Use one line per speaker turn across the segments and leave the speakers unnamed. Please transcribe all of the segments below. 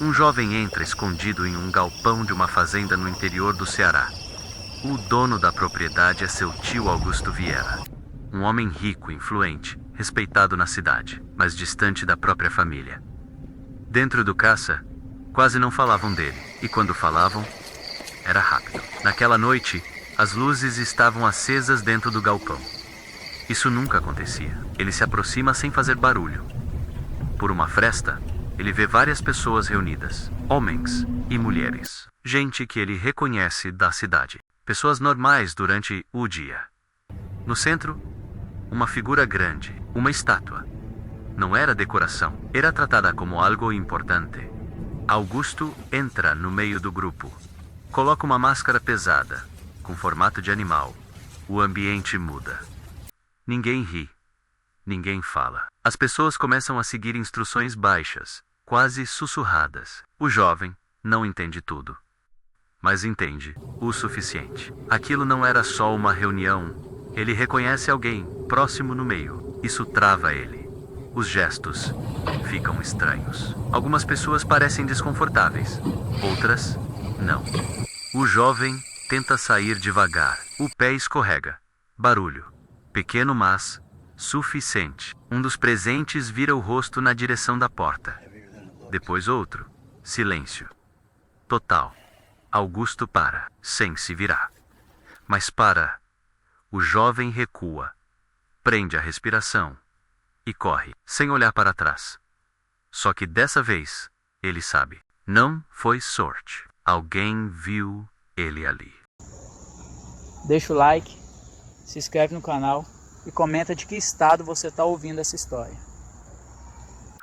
Um jovem entra escondido em um galpão de uma fazenda no interior do Ceará. O dono da propriedade é seu tio Augusto Vieira. Um homem rico, influente, respeitado na cidade, mas distante da própria família. Dentro do caça, quase não falavam dele, e quando falavam, era rápido. Naquela noite, as luzes estavam acesas dentro do galpão. Isso nunca acontecia. Ele se aproxima sem fazer barulho. Por uma fresta, ele vê várias pessoas reunidas, homens e mulheres. Gente que ele reconhece da cidade. Pessoas normais durante o dia. No centro, uma figura grande, uma estátua. Não era decoração, era tratada como algo importante. Augusto entra no meio do grupo. Coloca uma máscara pesada, com formato de animal. O ambiente muda. Ninguém ri. Ninguém fala. As pessoas começam a seguir instruções baixas, quase sussurradas. O jovem não entende tudo, mas entende o suficiente. Aquilo não era só uma reunião. Ele reconhece alguém próximo no meio. Isso trava ele. Os gestos ficam estranhos. Algumas pessoas parecem desconfortáveis, outras não. O jovem tenta sair devagar. O pé escorrega. Barulho. Pequeno, mas suficiente. Um dos presentes vira o rosto na direção da porta. Depois outro. Silêncio. Total. Augusto para, sem se virar. Mas para. O jovem recua. Prende a respiração. E corre, sem olhar para trás. Só que dessa vez, ele sabe. Não foi sorte. Alguém viu ele ali.
Deixa o like, se inscreve no canal e comenta de que estado você está ouvindo essa história.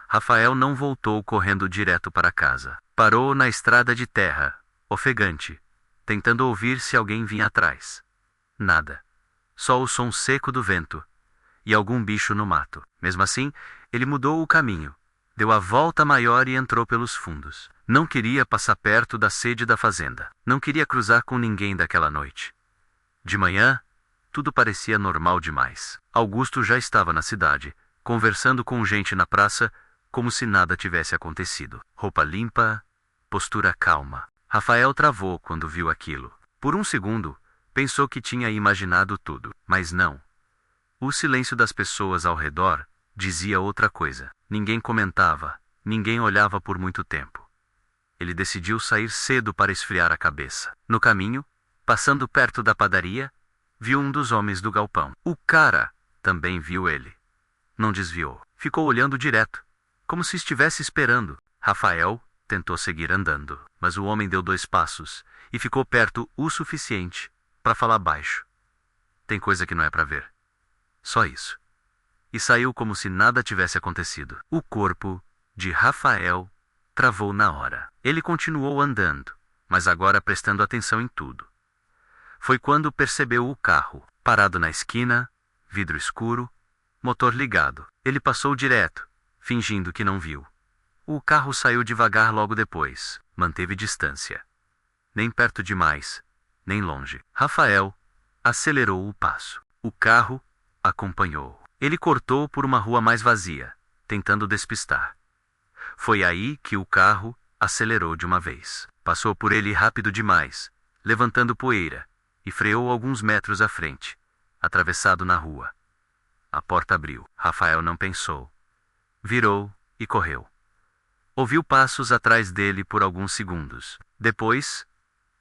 Rafael não voltou correndo direto para casa. Parou na estrada de terra, ofegante, tentando ouvir se alguém vinha atrás. Nada. Só o som seco do vento e algum bicho no mato. Mesmo assim, ele mudou o caminho, deu a volta maior e entrou pelos fundos. Não queria passar perto da sede da fazenda. Não queria cruzar com ninguém daquela noite. De manhã, tudo parecia normal demais. Augusto já estava na cidade, conversando com gente na praça, como se nada tivesse acontecido. Roupa limpa, postura calma. Rafael travou quando viu aquilo. Por um segundo, pensou que tinha imaginado tudo, mas não. O silêncio das pessoas ao redor dizia outra coisa. Ninguém comentava, ninguém olhava por muito tempo. Ele decidiu sair cedo para esfriar a cabeça. No caminho, passando perto da padaria, viu um dos homens do galpão. O cara também viu ele. Não desviou. Ficou olhando direto, como se estivesse esperando. Rafael tentou seguir andando, mas o homem deu 2 passos e ficou perto o suficiente para falar baixo. Tem coisa que não é para ver. Só isso. E saiu como se nada tivesse acontecido. O corpo de Rafael travou na hora. Ele continuou andando, mas agora prestando atenção em tudo. Foi quando percebeu o carro, parado na esquina, vidro escuro, motor ligado. Ele passou direto, fingindo que não viu. O carro saiu devagar logo depois, manteve distância. Nem perto demais, nem longe. Rafael acelerou o passo. O carro acompanhou. Ele cortou por uma rua mais vazia, tentando despistar. Foi aí que o carro acelerou de uma vez. Passou por ele rápido demais, levantando poeira, e freou alguns metros à frente, atravessado na rua. A porta abriu. Rafael não pensou. Virou e correu. Ouviu passos atrás dele por alguns segundos. Depois,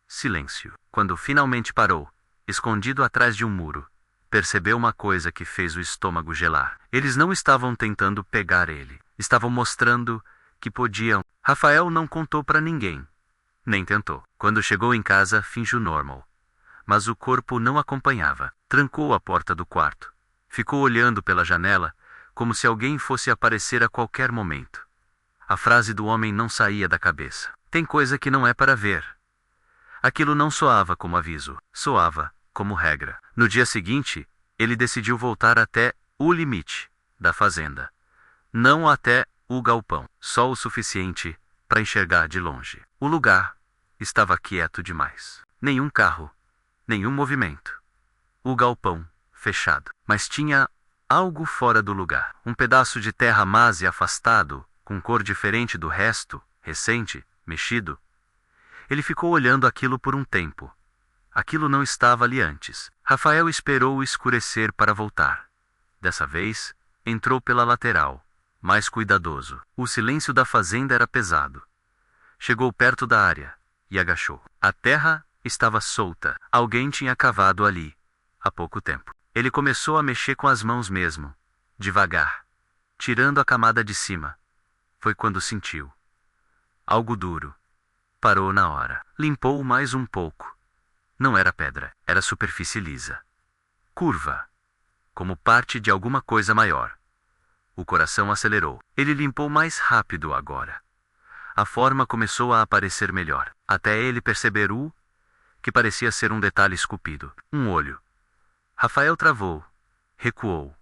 silêncio. Quando finalmente parou, escondido atrás de um muro, percebeu uma coisa que fez o estômago gelar. Eles não estavam tentando pegar ele. Estavam mostrando que podiam. Rafael não contou para ninguém. Nem tentou. Quando chegou em casa, fingiu normal. Mas o corpo não acompanhava. Trancou a porta do quarto. Ficou olhando pela janela, como se alguém fosse aparecer a qualquer momento. A frase do homem não saía da cabeça. Tem coisa que não é para ver. Aquilo não soava como aviso. Soava como regra. No dia seguinte, ele decidiu voltar até o limite da fazenda. Não até o galpão. Só o suficiente para enxergar de longe. O lugar estava quieto demais. Nenhum carro. Nenhum movimento. O galpão fechado. Mas tinha algo fora do lugar. Um pedaço de terra mas e afastado, com cor diferente do resto, recente, mexido. Ele ficou olhando aquilo por um tempo. Aquilo não estava ali antes. Rafael esperou escurecer para voltar. Dessa vez, entrou pela lateral, mais cuidadoso. O silêncio da fazenda era pesado. Chegou perto da área e agachou. A terra estava solta. Alguém tinha cavado ali, há pouco tempo. Ele começou a mexer com as mãos mesmo, devagar, tirando a camada de cima. Foi quando sentiu algo duro. Parou na hora. Limpou mais um pouco. Não era pedra, era superfície lisa. Curva, como parte de alguma coisa maior. O coração acelerou. Ele limpou mais rápido agora. A forma começou a aparecer melhor, até ele perceber que parecia ser um detalhe esculpido. Um olho. Rafael travou, recuou.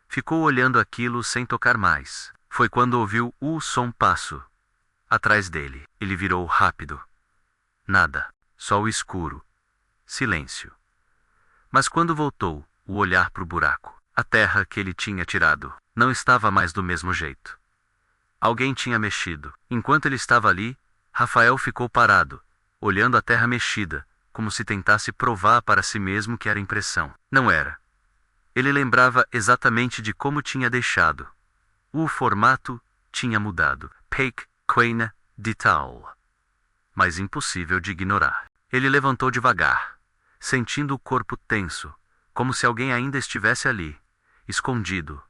Ficou olhando aquilo sem tocar mais. Foi quando ouviu o som passo. Atrás dele, ele virou rápido. Nada, só o escuro. Silêncio. Mas quando voltou, o olhar para o buraco, a terra que ele tinha tirado, não estava mais do mesmo jeito. Alguém tinha mexido. Enquanto ele estava ali, Rafael ficou parado, olhando a terra mexida, como se tentasse provar para si mesmo que era impressão. Não era. Ele lembrava exatamente de como tinha deixado. O formato tinha mudado. Pequena detalhe. Mas impossível de ignorar. Ele levantou devagar, sentindo o corpo tenso, como se alguém ainda estivesse ali, escondido,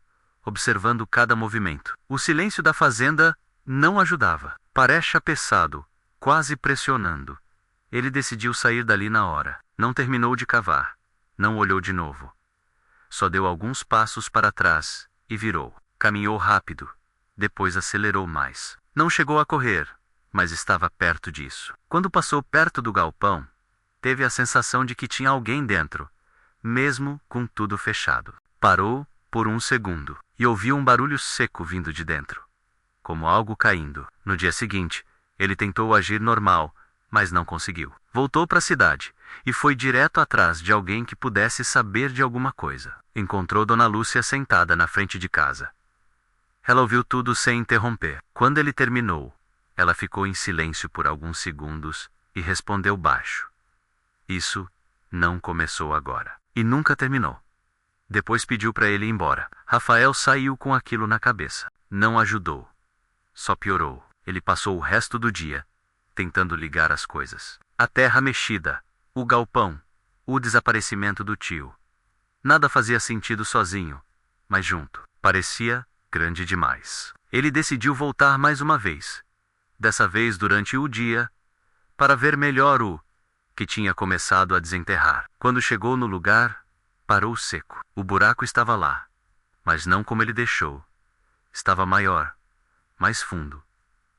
observando cada movimento. O silêncio da fazenda não ajudava. Parecia pesado, quase pressionando. Ele decidiu sair dali na hora. Não terminou de cavar. Não olhou de novo. Só deu alguns passos para trás e virou. Caminhou rápido. Depois acelerou mais. Não chegou a correr, mas estava perto disso. Quando passou perto do galpão, teve a sensação de que tinha alguém dentro, mesmo com tudo fechado. Parou por um segundo e ouviu um barulho seco vindo de dentro, como algo caindo. No dia seguinte, ele tentou agir normal, mas não conseguiu. Voltou para a cidade e foi direto atrás de alguém que pudesse saber de alguma coisa. Encontrou Dona Lúcia sentada na frente de casa. Ela ouviu tudo sem interromper. Quando ele terminou, ela ficou em silêncio por alguns segundos e respondeu baixo. Isso não começou agora. E nunca terminou. Depois pediu para ele ir embora. Rafael saiu com aquilo na cabeça. Não ajudou. Só piorou. Ele passou o resto do dia tentando ligar as coisas. A terra mexida, o galpão, o desaparecimento do tio. Nada fazia sentido sozinho, mas junto. Parecia grande demais. Ele decidiu voltar mais uma vez. Dessa vez durante o dia, para ver melhor o que tinha começado a desenterrar. Quando chegou no lugar, parou seco. O buraco estava lá, mas não como ele deixou. Estava maior, mais fundo.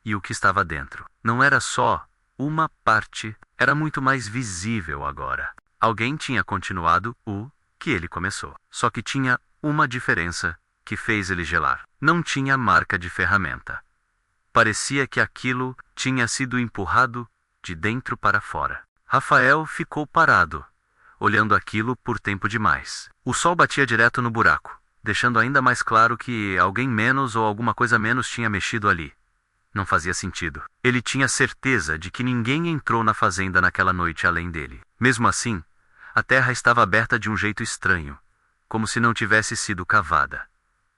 E o que estava dentro não era só uma parte, era muito mais visível agora. Alguém tinha continuado o que ele começou. Só que tinha uma diferença que fez ele gelar. Não tinha marca de ferramenta. Parecia que aquilo tinha sido empurrado de dentro para fora. Rafael ficou parado, olhando aquilo por tempo demais. O sol batia direto no buraco, deixando ainda mais claro que alguém menos ou alguma coisa menos tinha mexido ali. Não fazia sentido. Ele tinha certeza de que ninguém entrou na fazenda naquela noite além dele. Mesmo assim, a terra estava aberta de um jeito estranho, como se não tivesse sido cavada,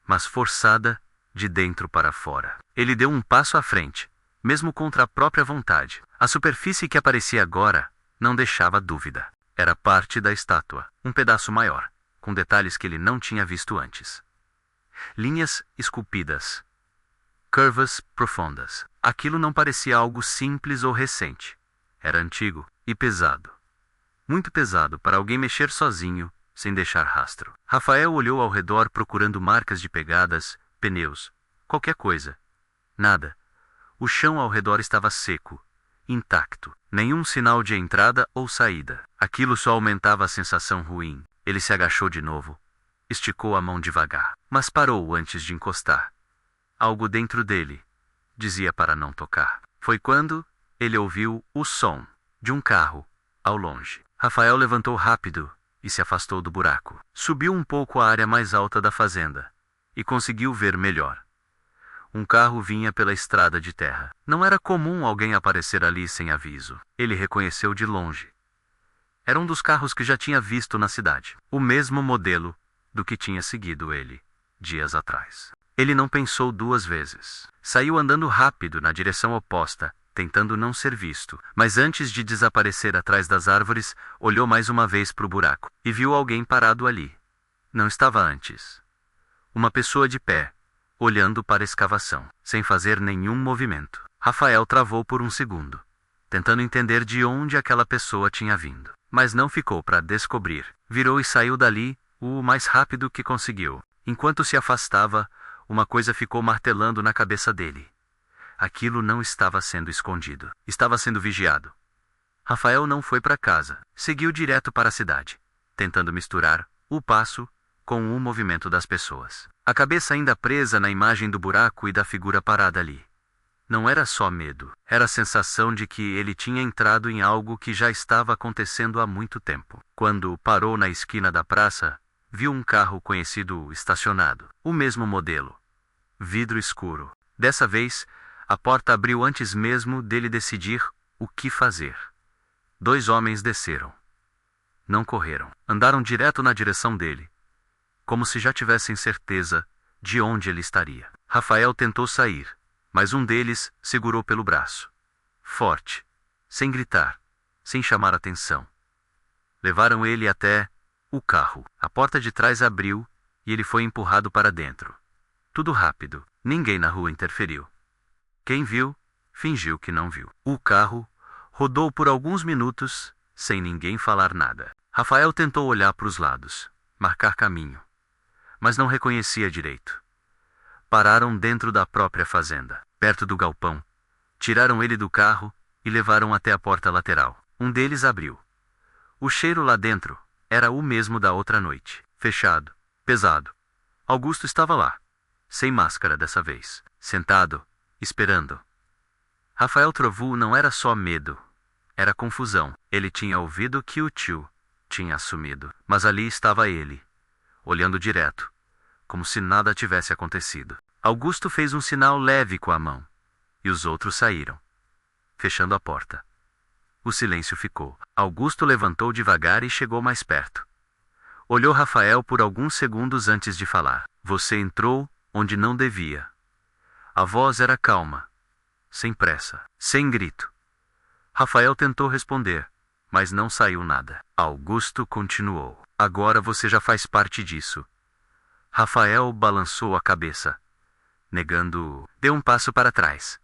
mas forçada de dentro para fora. Ele deu um passo à frente, mesmo contra a própria vontade. A superfície que aparecia agora não deixava dúvida. Era parte da estátua, um pedaço maior, com detalhes que ele não tinha visto antes. Linhas esculpidas. Curvas profundas. Aquilo não parecia algo simples ou recente. Era antigo e pesado. Muito pesado para alguém mexer sozinho, sem deixar rastro. Rafael olhou ao redor procurando marcas de pegadas, pneus, qualquer coisa. Nada. O chão ao redor estava seco, intacto. Nenhum sinal de entrada ou saída. Aquilo só aumentava a sensação ruim. Ele se agachou de novo. Esticou a mão devagar, mas parou antes de encostar. Algo dentro dele dizia para não tocar. Foi quando ele ouviu o som de um carro ao longe. Rafael levantou rápido e se afastou do buraco. Subiu um pouco a área mais alta da fazenda e conseguiu ver melhor. Um carro vinha pela estrada de terra. Não era comum alguém aparecer ali sem aviso. Ele reconheceu de longe. Era um dos carros que já tinha visto na cidade. O mesmo modelo do que tinha seguido ele dias atrás. Ele não pensou duas vezes. Saiu andando rápido na direção oposta, tentando não ser visto. Mas antes de desaparecer atrás das árvores, olhou mais uma vez para o buraco e viu alguém parado ali. Não estava antes. Uma pessoa de pé, olhando para a escavação, sem fazer nenhum movimento. Rafael travou por um segundo, tentando entender de onde aquela pessoa tinha vindo. Mas não ficou para descobrir. Virou e saiu dali o mais rápido que conseguiu. Enquanto se afastava, uma coisa ficou martelando na cabeça dele. Aquilo não estava sendo escondido. Estava sendo vigiado. Rafael não foi para casa. Seguiu direto para a cidade, tentando misturar o passo com o movimento das pessoas. A cabeça ainda presa na imagem do buraco e da figura parada ali. Não era só medo. Era a sensação de que ele tinha entrado em algo que já estava acontecendo há muito tempo. Quando parou na esquina da praça, viu um carro conhecido estacionado. O mesmo modelo. Vidro escuro. Dessa vez, a porta abriu antes mesmo dele decidir o que fazer. 2 homens desceram. Não correram. Andaram direto na direção dele, como se já tivessem certeza de onde ele estaria. Rafael tentou sair, mas um deles segurou pelo braço. Forte, sem gritar, sem chamar atenção. Levaram ele até o carro. A porta de trás abriu e ele foi empurrado para dentro. Tudo rápido. Ninguém na rua interferiu. Quem viu, fingiu que não viu. O carro rodou por alguns minutos, sem ninguém falar nada. Rafael tentou olhar para os lados, marcar caminho, mas não reconhecia direito. Pararam dentro da própria fazenda, perto do galpão. Tiraram ele do carro e levaram até a porta lateral. Um deles abriu. O cheiro lá dentro era o mesmo da outra noite. Fechado, pesado. Augusto estava lá, sem máscara dessa vez, sentado, esperando. Rafael Trovul não era só medo, era confusão. Ele tinha ouvido que o tio tinha assumido, mas ali estava ele, olhando direto, como se nada tivesse acontecido. Augusto fez um sinal leve com a mão, e os outros saíram, fechando a porta. O silêncio ficou. Augusto levantou devagar e chegou mais perto. Olhou Rafael por alguns segundos antes de falar. Você entrou onde não devia. A voz era calma, sem pressa, sem grito. Rafael tentou responder, mas não saiu nada. Augusto continuou. Agora você já faz parte disso. Rafael balançou a cabeça, negando. Deu um passo para trás.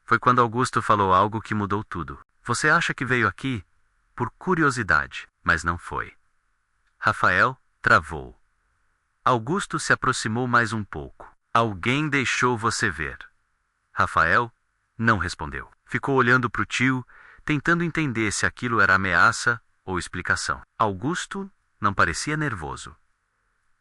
Foi quando Augusto falou algo que mudou tudo. Você acha que veio aqui por curiosidade, mas não foi. Rafael travou. Augusto se aproximou mais um pouco. Alguém deixou você ver. Rafael não respondeu. Ficou olhando para o tio, tentando entender se aquilo era ameaça ou explicação. Augusto não parecia nervoso.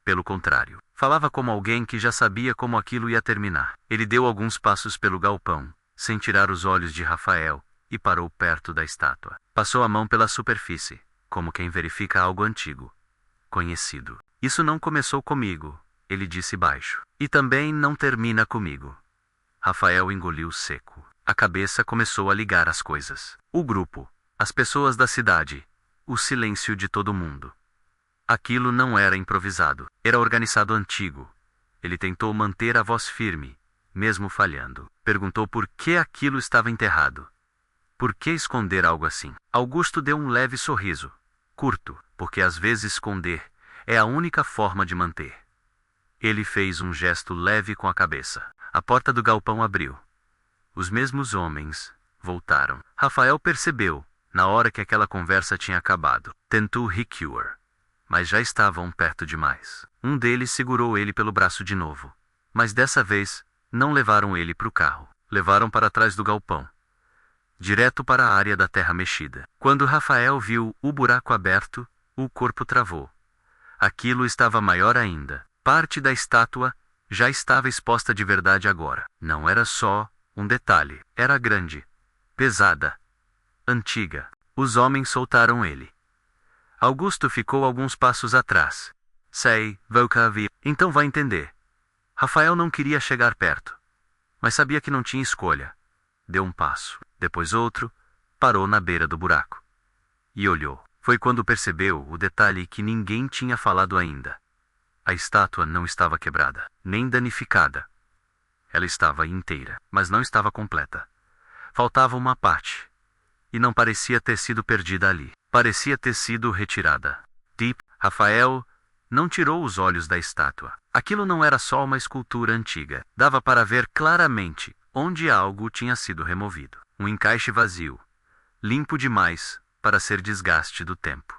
Pelo contrário, falava como alguém que já sabia como aquilo ia terminar. Ele deu alguns passos pelo galpão, sem tirar os olhos de Rafael, e parou perto da estátua. Passou a mão pela superfície, como quem verifica algo antigo, conhecido. Isso não começou comigo, ele disse baixo. E também não termina comigo. Rafael engoliu seco. A cabeça começou a ligar as coisas. O grupo, as pessoas da cidade, o silêncio de todo mundo. Aquilo não era improvisado, era organizado antigo. Ele tentou manter a voz firme, mesmo falhando. Perguntou por que aquilo estava enterrado. Por que esconder algo assim? Augusto deu um leve sorriso, curto, porque às vezes esconder é a única forma de manter. Ele fez um gesto leve com a cabeça. A porta do galpão abriu. Os mesmos homens voltaram. Rafael percebeu, na hora que aquela conversa tinha acabado. Tentou recuar, mas já estavam perto demais. Um deles segurou ele pelo braço de novo, mas dessa vez não levaram ele para o carro. Levaram para trás do galpão, direto para a área da terra mexida. Quando Rafael viu o buraco aberto, o corpo travou. Aquilo estava maior ainda. Parte da estátua já estava exposta de verdade agora. Não era só um detalhe. Era grande, pesada, antiga. Os homens soltaram ele. Augusto ficou alguns passos atrás. Sei, vou cá vir. Então vai entender. Rafael não queria chegar perto. mas sabia que não tinha escolha. Deu um passo, depois outro, parou na beira do buraco. E olhou. Foi quando percebeu o detalhe que ninguém tinha falado ainda. A estátua não estava quebrada, nem danificada. Ela estava inteira, mas não estava completa. Faltava uma parte, e não parecia ter sido perdida ali. Parecia ter sido retirada. Rafael não tirou os olhos da estátua. Aquilo não era só uma escultura antiga. Dava para ver claramente onde algo tinha sido removido. Um encaixe vazio, limpo demais para ser desgaste do tempo.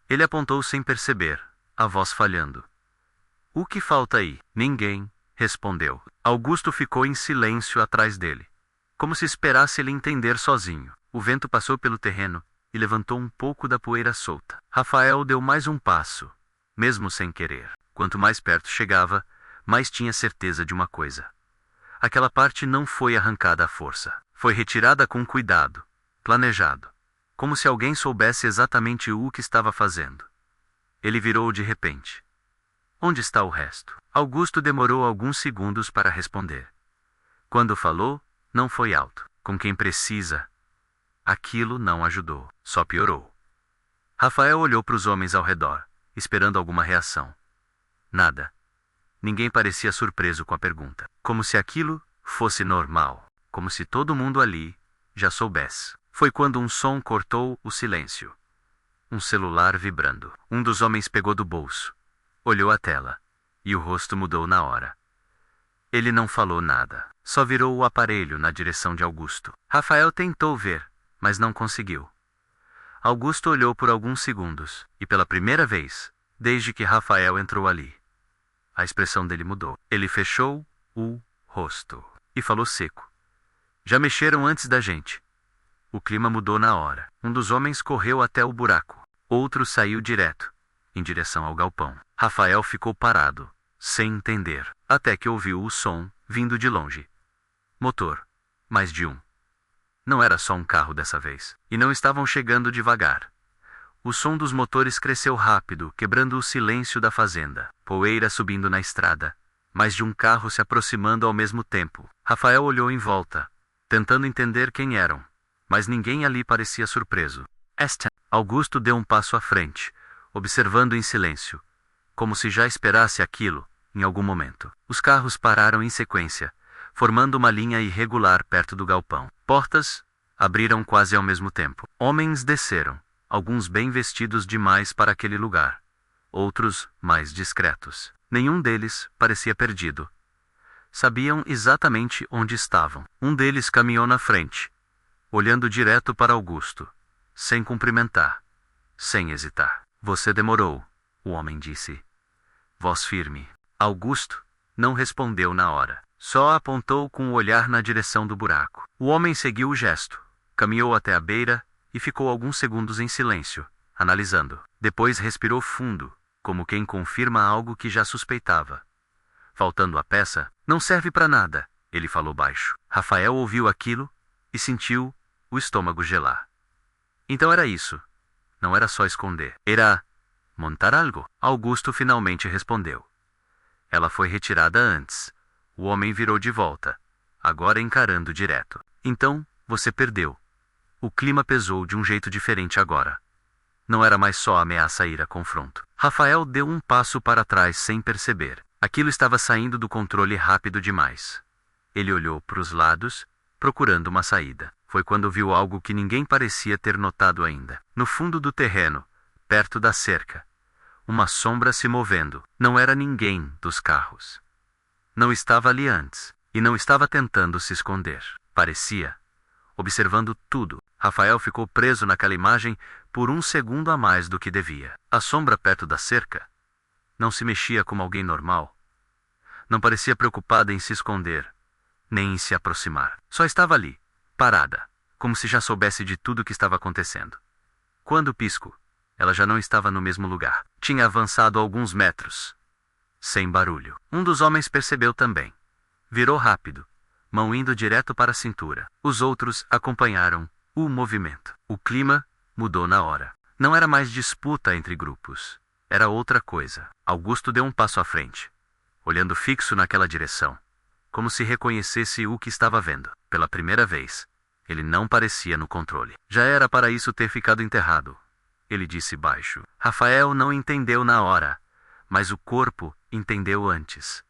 Ele apontou sem perceber, a voz falhando. "O que falta aí?" "Ninguém", respondeu. Augusto ficou em silêncio atrás dele, como se esperasse ele entender sozinho. O vento passou pelo terreno e levantou um pouco da poeira solta. Rafael deu mais um passo, mesmo sem querer. Quanto mais perto chegava, mais tinha certeza de uma coisa. Aquela parte não foi arrancada à força. Foi retirada com cuidado, planejado, como se alguém soubesse exatamente o que estava fazendo. Ele virou de repente. "Onde está o resto?" Augusto demorou alguns segundos para responder. Quando falou, não foi alto. "Com quem precisa." Aquilo não ajudou, só piorou. Rafael olhou para os homens ao redor, esperando alguma reação. Nada. Ninguém parecia surpreso com a pergunta. Como se aquilo fosse normal. Como se todo mundo ali já soubesse. Foi quando um som cortou o silêncio. Um celular vibrando. Um dos homens pegou do bolso, olhou a tela, e o rosto mudou na hora. Ele não falou nada, só virou o aparelho na direção de Augusto. Rafael tentou ver, mas não conseguiu. Augusto olhou por alguns segundos, e pela primeira vez, desde que Rafael entrou ali, a expressão dele mudou. Ele fechou o rosto e falou seco. "Já mexeram antes da gente." O clima mudou na hora. Um dos homens correu até o buraco. Outro saiu direto, em direção ao galpão. Rafael ficou parado, sem entender, até que ouviu o som vindo de longe. Motor. Mais de um. Não era só um carro dessa vez. E não estavam chegando devagar. O som dos motores cresceu rápido, quebrando o silêncio da fazenda. Poeira subindo na estrada. Mais de um carro se aproximando ao mesmo tempo. Rafael olhou em volta, tentando entender quem eram. Mas ninguém ali parecia surpreso. Augusto deu um passo à frente, observando em silêncio, como se já esperasse aquilo, em algum momento. Os carros pararam em sequência, formando uma linha irregular perto do galpão. Portas abriram quase ao mesmo tempo. Homens desceram, alguns bem vestidos demais para aquele lugar, outros mais discretos. Nenhum deles parecia perdido. Sabiam exatamente onde estavam. Um deles caminhou na frente, olhando direto para Augusto, sem cumprimentar, sem hesitar. "Você demorou", o homem disse. Voz firme. Augusto não respondeu na hora. Só apontou com o olhar na direção do buraco. O homem seguiu o gesto, caminhou até a beira e ficou alguns segundos em silêncio, analisando. Depois respirou fundo, como quem confirma algo que já suspeitava. "Faltando a peça, não serve para nada", ele falou baixo. Rafael ouviu aquilo e sentiu o estômago gelar. Então era isso. Não era só esconder. Era montar algo. Augusto finalmente respondeu. "Ela foi retirada antes." O homem virou de volta, agora encarando direto. "Então, você perdeu." O clima pesou de um jeito diferente agora. Não era mais só ameaça ir a confronto. Rafael deu um passo para trás sem perceber. Aquilo estava saindo do controle rápido demais. Ele olhou para os lados, procurando uma saída. Foi quando viu algo que ninguém parecia ter notado ainda. No fundo do terreno, perto da cerca, uma sombra se movendo. Não era ninguém dos carros. Não estava ali antes, e não estava tentando se esconder. Parecia, observando tudo. Rafael ficou preso naquela imagem por um segundo a mais do que devia. A sombra perto da cerca não se mexia como alguém normal. Não parecia preocupada em se esconder, nem em se aproximar. Só estava ali, parada, como se já soubesse de tudo o que estava acontecendo. Quando pisco, ela já não estava no mesmo lugar. Tinha avançado alguns metros, sem barulho. Um dos homens percebeu também. Virou rápido, mão indo direto para a cintura. Os outros acompanharam o movimento. O clima mudou na hora. Não era mais disputa entre grupos. Era outra coisa. Augusto deu um passo à frente, olhando fixo naquela direção, como se reconhecesse o que estava vendo. Pela primeira vez, ele não parecia no controle. Já era para isso ter ficado enterrado, ele disse baixo. Rafael não entendeu na hora, mas o corpo entendeu antes.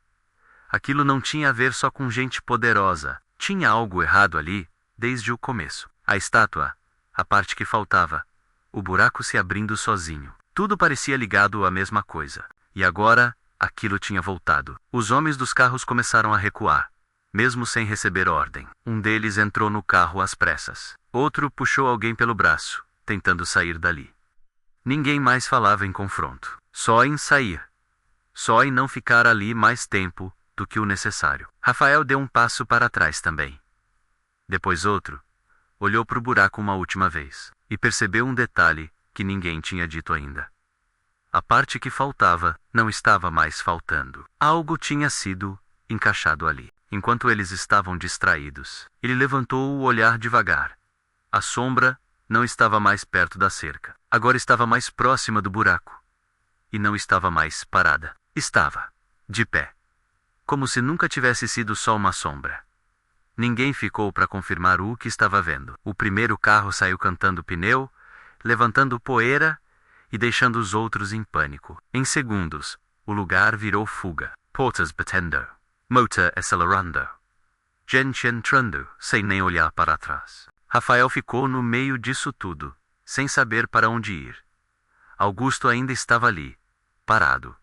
Aquilo não tinha a ver só com gente poderosa. Tinha algo errado ali, desde o começo. A estátua, a parte que faltava, o buraco se abrindo sozinho. Tudo parecia ligado à mesma coisa. E agora, aquilo tinha voltado. Os homens dos carros começaram a recuar, mesmo sem receber ordem. Um deles entrou no carro às pressas. Outro puxou alguém pelo braço, tentando sair dali. Ninguém mais falava em confronto. Só em sair. Só em não ficar ali mais tempo do que o necessário. Rafael deu um passo para trás também. Depois outro. Olhou para o buraco uma última vez. E percebeu um detalhe que ninguém tinha dito ainda. A parte que faltava não estava mais faltando. Algo tinha sido encaixado ali. Enquanto eles estavam distraídos, ele levantou o olhar devagar. A sombra não estava mais perto da cerca. Agora estava mais próxima do buraco. E não estava mais parada. Estava de pé. Como se nunca tivesse sido só uma sombra. Ninguém ficou para confirmar o que estava vendo. O primeiro carro saiu cantando pneu, levantando poeira e deixando os outros em pânico. Em segundos, o lugar virou fuga. Portas batendo. Motor acelerando. Gente entrando, sem nem olhar para trás. Rafael ficou no meio disso tudo, sem saber para onde ir. Augusto ainda estava ali, parado,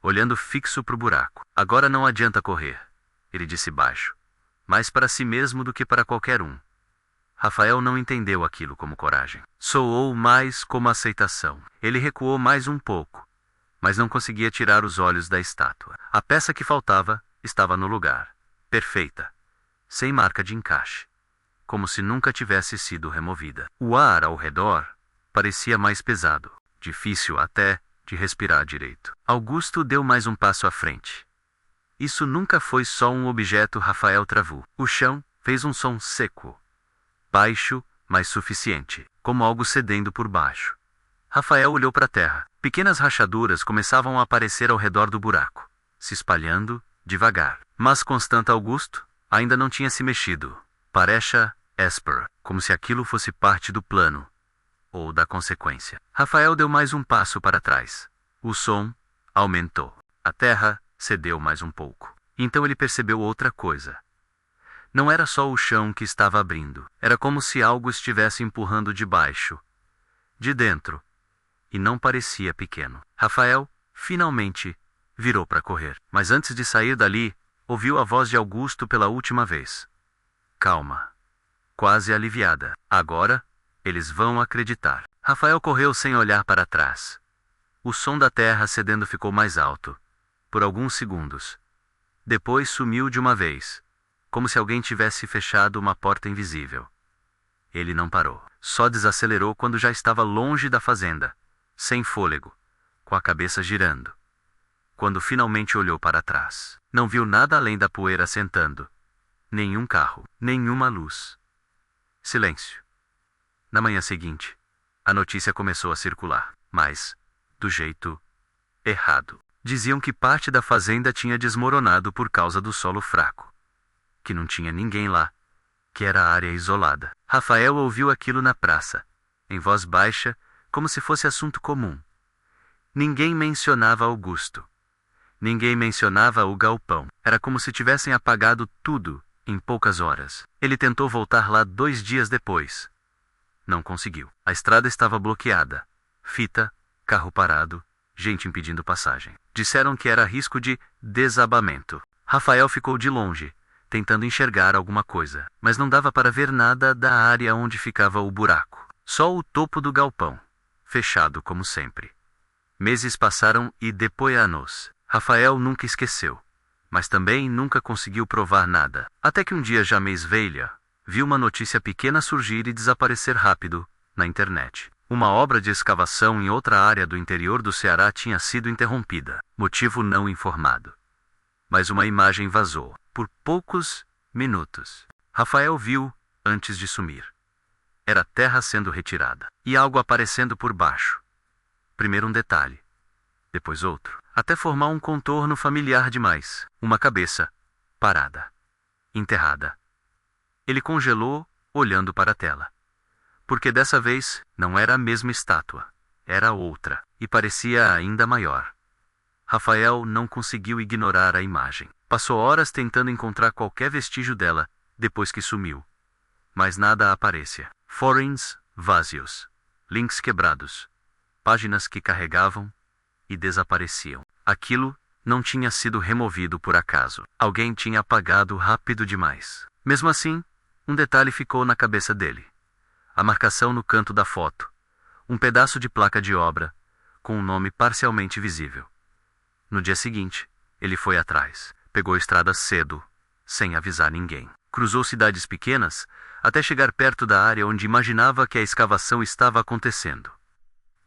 olhando fixo para o buraco. Agora não adianta correr, ele disse baixo, mais para si mesmo do que para qualquer um. Rafael não entendeu aquilo como coragem. Soou mais como aceitação. Ele recuou mais um pouco, mas não conseguia tirar os olhos da estátua. A peça que faltava estava no lugar, perfeita, sem marca de encaixe, como se nunca tivesse sido removida. O ar ao redor parecia mais pesado, difícil até de respirar direito. Augusto deu mais um passo à frente. Isso nunca foi só um objeto, Rafael travou. O chão fez um som seco, baixo, mas suficiente, como algo cedendo por baixo. Rafael olhou para a terra. Pequenas rachaduras começavam a aparecer ao redor do buraco, se espalhando devagar. Mas Constanta Augusto ainda não tinha se mexido. Parecha Esper, como se aquilo fosse parte do plano, ou da consequência. Rafael deu mais um passo para trás. O som aumentou. A terra cedeu mais um pouco. Então ele percebeu outra coisa. Não era só o chão que estava abrindo. Era como se algo estivesse empurrando de baixo, de dentro, e não parecia pequeno. Rafael, finalmente, virou para correr. Mas antes de sair dali, ouviu a voz de Augusto pela última vez. Calma. Quase aliviada. Agora, eles vão acreditar. Rafael correu sem olhar para trás. O som da terra cedendo ficou mais alto, por alguns segundos. Depois sumiu de uma vez, como se alguém tivesse fechado uma porta invisível. Ele não parou. Só desacelerou quando já estava longe da fazenda, sem fôlego, com a cabeça girando. Quando finalmente olhou para trás, não viu nada além da poeira assentando. Nenhum carro, nenhuma luz. Silêncio. Na manhã seguinte, a notícia começou a circular, mas do jeito errado. Diziam que parte da fazenda tinha desmoronado por causa do solo fraco, que não tinha ninguém lá, que era área isolada. Rafael ouviu aquilo na praça, em voz baixa, como se fosse assunto comum. Ninguém mencionava Augusto. Ninguém mencionava o galpão. Era como se tivessem apagado tudo em poucas horas. Ele tentou voltar lá 2 dias depois. Não conseguiu. A estrada estava bloqueada. Fita, carro parado, gente impedindo passagem. Disseram que era risco de desabamento. Rafael ficou de longe, tentando enxergar alguma coisa, mas não dava para ver nada da área onde ficava o buraco. Só o topo do galpão, fechado como sempre. Meses passaram e depois anos. Rafael nunca esqueceu, mas também nunca conseguiu provar nada. Até que um dia James Velha viu uma notícia pequena surgir e desaparecer rápido na internet. Uma obra de escavação em outra área do interior do Ceará tinha sido interrompida. Motivo não informado. Mas uma imagem vazou. Por poucos minutos. Rafael viu antes de sumir. Era terra sendo retirada. E algo aparecendo por baixo. Primeiro um detalhe. Depois outro. Até formar um contorno familiar demais. Uma cabeça parada. enterrada. Ele congelou, olhando para a tela. Porque dessa vez, não era a mesma estátua. Era outra, e parecia ainda maior. Rafael não conseguiu ignorar a imagem. Passou horas tentando encontrar qualquer vestígio dela, depois que sumiu. Mas nada aparecia. Forinhos vazios. Links quebrados. Páginas que carregavam e desapareciam. Aquilo não tinha sido removido por acaso. Alguém tinha apagado rápido demais. Mesmo assim, um detalhe ficou na cabeça dele. A marcação no canto da foto. Um pedaço de placa de obra, com um nome parcialmente visível. No dia seguinte, ele foi atrás. Pegou a estrada cedo, sem avisar ninguém. Cruzou cidades pequenas, até chegar perto da área onde imaginava que a escavação estava acontecendo.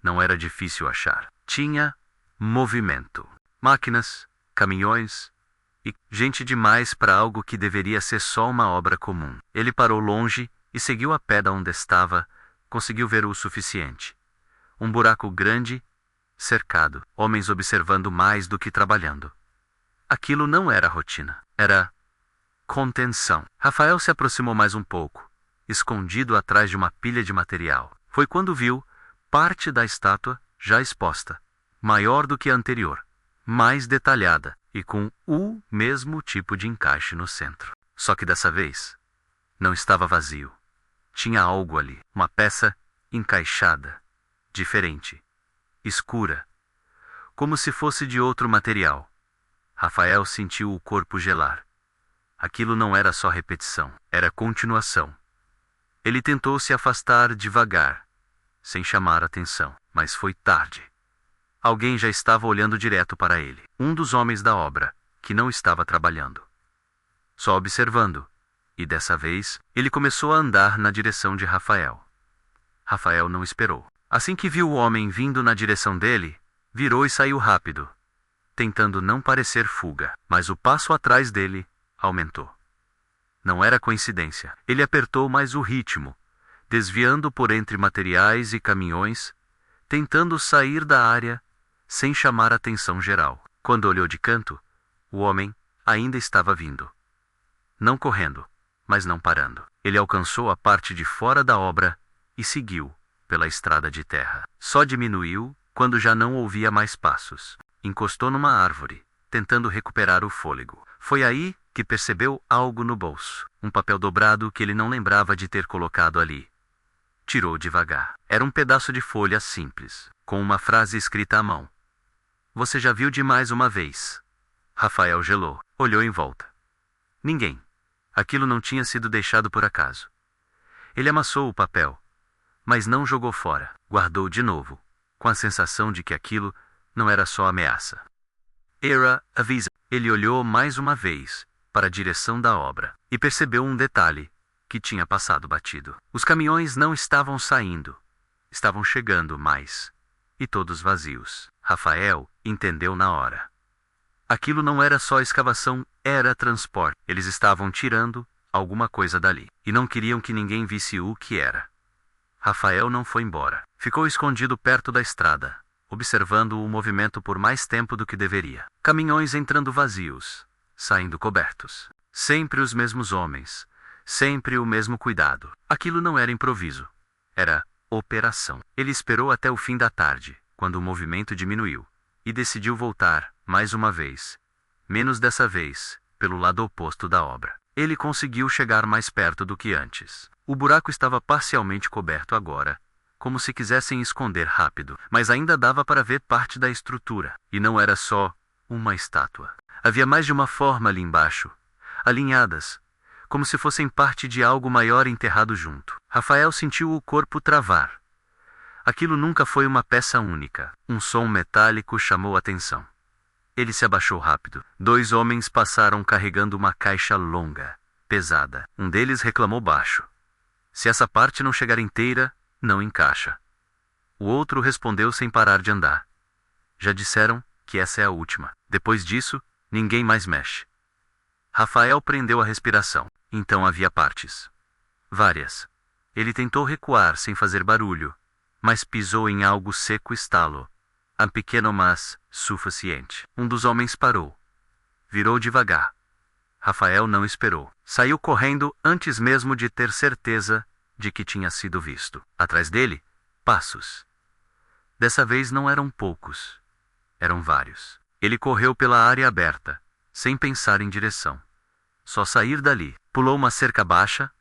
Não era difícil achar. Tinha movimento. Máquinas, caminhões e gente demais para algo que deveria ser só uma obra comum. Ele parou longe e seguiu a pé da onde estava, conseguiu ver o suficiente. Um buraco grande, cercado, homens observando mais do que trabalhando. Aquilo não era rotina, era contenção. Rafael se aproximou mais um pouco, escondido atrás de uma pilha de material. Foi quando viu parte da estátua já exposta, maior do que a anterior, mais detalhada e com o mesmo tipo de encaixe no centro. Só que dessa vez, não estava vazio. Tinha algo ali, uma peça encaixada, diferente, escura, como se fosse de outro material. Rafael sentiu o corpo gelar. Aquilo não era só repetição, era continuação. Ele tentou se afastar devagar, sem chamar atenção, mas foi tarde. Alguém já estava olhando direto para ele. Um dos homens da obra, que não estava trabalhando. Só observando. E dessa vez, ele começou a andar na direção de Rafael. Rafael não esperou. Assim que viu o homem vindo na direção dele, virou e saiu rápido, tentando não parecer fuga. Mas o passo atrás dele aumentou. Não era coincidência. Ele apertou mais o ritmo, desviando por entre materiais e caminhões, tentando sair da área sem chamar a atenção geral. Quando olhou de canto, o homem ainda estava vindo. Não correndo, mas não parando. Ele alcançou a parte de fora da obra e seguiu pela estrada de terra. Só diminuiu quando já não ouvia mais passos. Encostou numa árvore, tentando recuperar o fôlego. Foi aí que percebeu algo no bolso. Um papel dobrado que ele não lembrava de ter colocado ali. Tirou devagar. Era um pedaço de folha simples, com uma frase escrita à mão. Você já viu demais uma vez. Rafael gelou. Olhou em volta. Ninguém. Aquilo não tinha sido deixado por acaso. Ele amassou o papel, mas não jogou fora. Guardou de novo, com a sensação de que aquilo não era só ameaça. Era avisa. Ele olhou mais uma vez para a direção da obra e percebeu um detalhe que tinha passado batido. Os caminhões não estavam saindo. Estavam chegando mais. E todos vazios. Rafael entendeu na hora. Aquilo não era só escavação, era transporte. Eles estavam tirando alguma coisa dali. E não queriam que ninguém visse o que era. Rafael não foi embora. Ficou escondido perto da estrada, observando o movimento por mais tempo do que deveria. Caminhões entrando vazios, saindo cobertos. Sempre os mesmos homens. Sempre o mesmo cuidado. Aquilo não era improviso. Era operação. Ele esperou até o fim da tarde, quando o movimento diminuiu, e decidiu voltar, mais uma vez. Menos dessa vez, pelo lado oposto da obra. Ele conseguiu chegar mais perto do que antes. O buraco estava parcialmente coberto agora, como se quisessem esconder rápido, mas ainda dava para ver parte da estrutura. E não era só uma estátua. Havia mais de uma forma ali embaixo, alinhadas, como se fossem parte de algo maior enterrado junto. Rafael sentiu o corpo travar. Aquilo nunca foi uma peça única. Um som metálico chamou a atenção. Ele se abaixou rápido. 2 homens passaram carregando uma caixa longa, pesada. Um deles reclamou baixo. Se essa parte não chegar inteira, não encaixa. O outro respondeu sem parar de andar. Já disseram que essa é a última. Depois disso, ninguém mais mexe. Rafael prendeu a respiração. Então havia partes. Várias. Ele tentou recuar sem fazer barulho, mas pisou em algo seco e estalo. Pequeno mas suficiente. Um dos homens parou. Virou devagar. Rafael não esperou. Saiu correndo antes mesmo de ter certeza de que tinha sido visto. Atrás dele, passos. Dessa vez não eram poucos. Eram vários. Ele correu pela área aberta, sem pensar em direção. Só sair dali. Pulou uma cerca baixa,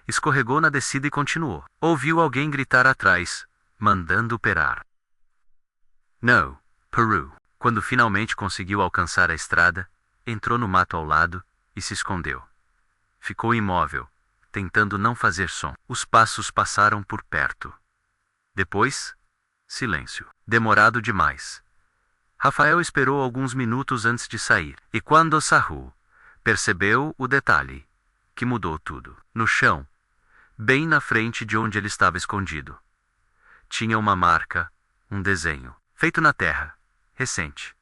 escorregou na descida e continuou. Ouviu alguém gritar atrás, mandando parar. No, Peru. Quando finalmente conseguiu alcançar a estrada, entrou no mato ao lado e se escondeu. Ficou imóvel, tentando não fazer som. Os passos passaram por perto. Depois, silêncio. Demorado demais. Rafael esperou alguns minutos antes de sair, e quando saiu, percebeu o detalhe, que mudou tudo. No chão, bem na frente de onde ele estava escondido, tinha uma marca, um desenho, feito na terra, recente.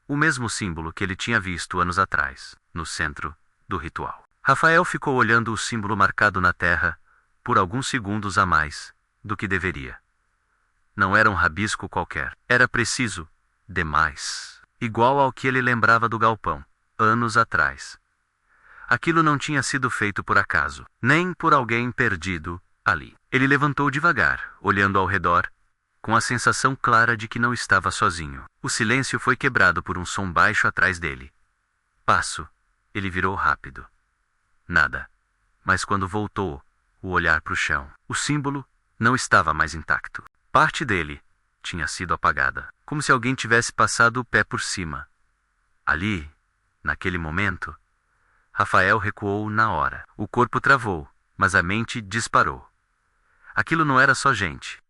O mesmo símbolo que ele tinha visto anos atrás, no centro do ritual. Rafael ficou olhando o símbolo marcado na terra por alguns segundos a mais do que deveria. Não era um rabisco qualquer. Era preciso demais. Igual ao que ele lembrava do galpão, anos atrás. Aquilo não tinha sido feito por acaso, nem por alguém perdido ali. Ele levantou devagar, olhando ao redor, com a sensação clara de que não estava sozinho. O silêncio foi quebrado por um som baixo atrás dele. Passo. Ele virou rápido. Nada. Mas quando voltou, o olhar para o chão, o símbolo não estava mais intacto. Parte dele tinha sido apagada, como se alguém tivesse passado o pé por cima. Ali, naquele momento, Rafael recuou na hora. O corpo travou, mas a mente disparou. Aquilo não era só gente.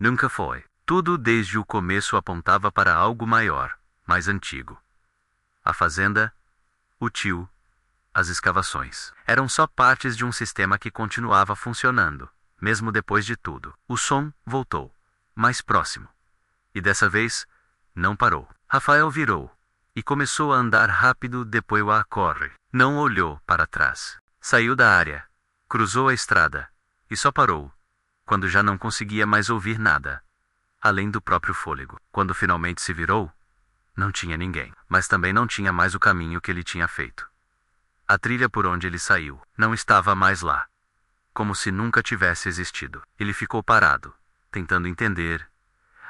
Nunca foi. Tudo desde o começo apontava para algo maior, mais antigo. A fazenda, o tio, as escavações. Eram só partes de um sistema que continuava funcionando, mesmo depois de tudo. O som voltou, mais próximo. E dessa vez, não parou. Rafael virou e começou a andar rápido depois a correr. Não olhou para trás. Saiu da área, cruzou a estrada e só parou quando já não conseguia mais ouvir nada, além do próprio fôlego. Quando finalmente se virou, não tinha ninguém, mas também não tinha mais o caminho que ele tinha feito. A trilha por onde ele saiu não estava mais lá, como se nunca tivesse existido. Ele ficou parado, tentando entender,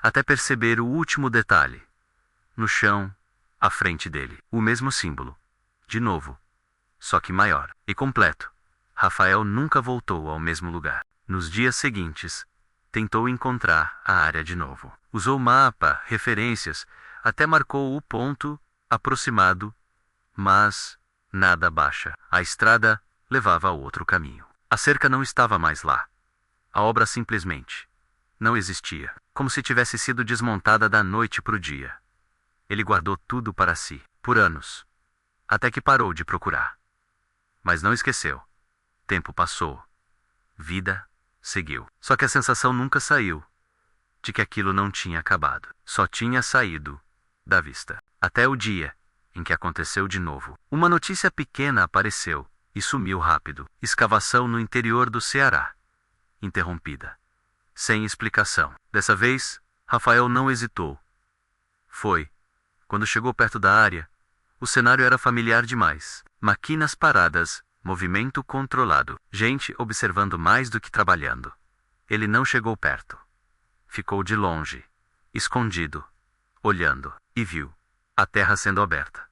até perceber o último detalhe. No chão, à frente dele, o mesmo símbolo. De novo, só que maior e completo. Rafael nunca voltou ao mesmo lugar. Nos dias seguintes, tentou encontrar a área de novo. Usou mapa, referências, até marcou o ponto aproximado, mas nada baixa. A estrada levava a outro caminho. A cerca não estava mais lá. A obra simplesmente não existia, como se tivesse sido desmontada da noite para o dia. Ele guardou tudo para si, por anos, até que parou de procurar. Mas não esqueceu. Tempo passou. Vida seguiu. Só que a sensação nunca saiu de que aquilo não tinha acabado. Só tinha saído da vista. Até o dia em que aconteceu de novo. Uma notícia pequena apareceu e sumiu rápido. Escavação no interior do Ceará. Interrompida. Sem explicação. Dessa vez, Rafael não hesitou. Foi. Quando chegou perto da área, o cenário era familiar demais. Máquinas paradas, movimento controlado, gente observando mais do que trabalhando. Ele não chegou perto. Ficou de longe, escondido, olhando, e viu a terra sendo aberta.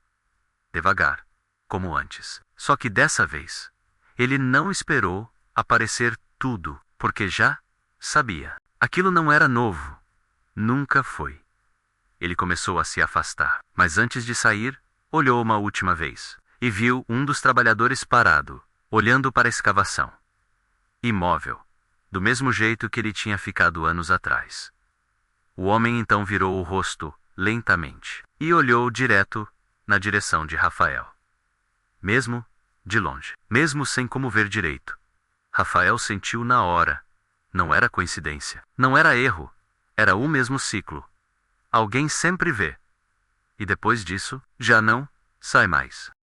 Devagar, como antes. Só que dessa vez, ele não esperou aparecer tudo, porque já sabia. Aquilo não era novo. Nunca foi. Ele começou a se afastar, mas antes de sair, olhou uma última vez e viu um dos trabalhadores parado, olhando para a escavação. Imóvel, do mesmo jeito que ele tinha ficado anos atrás. O homem então virou o rosto, lentamente, e olhou direto na direção de Rafael. Mesmo de longe, mesmo sem como ver direito, Rafael sentiu na hora. Não era coincidência, não era erro, era o mesmo ciclo. Alguém sempre vê. E depois disso, já não sai mais.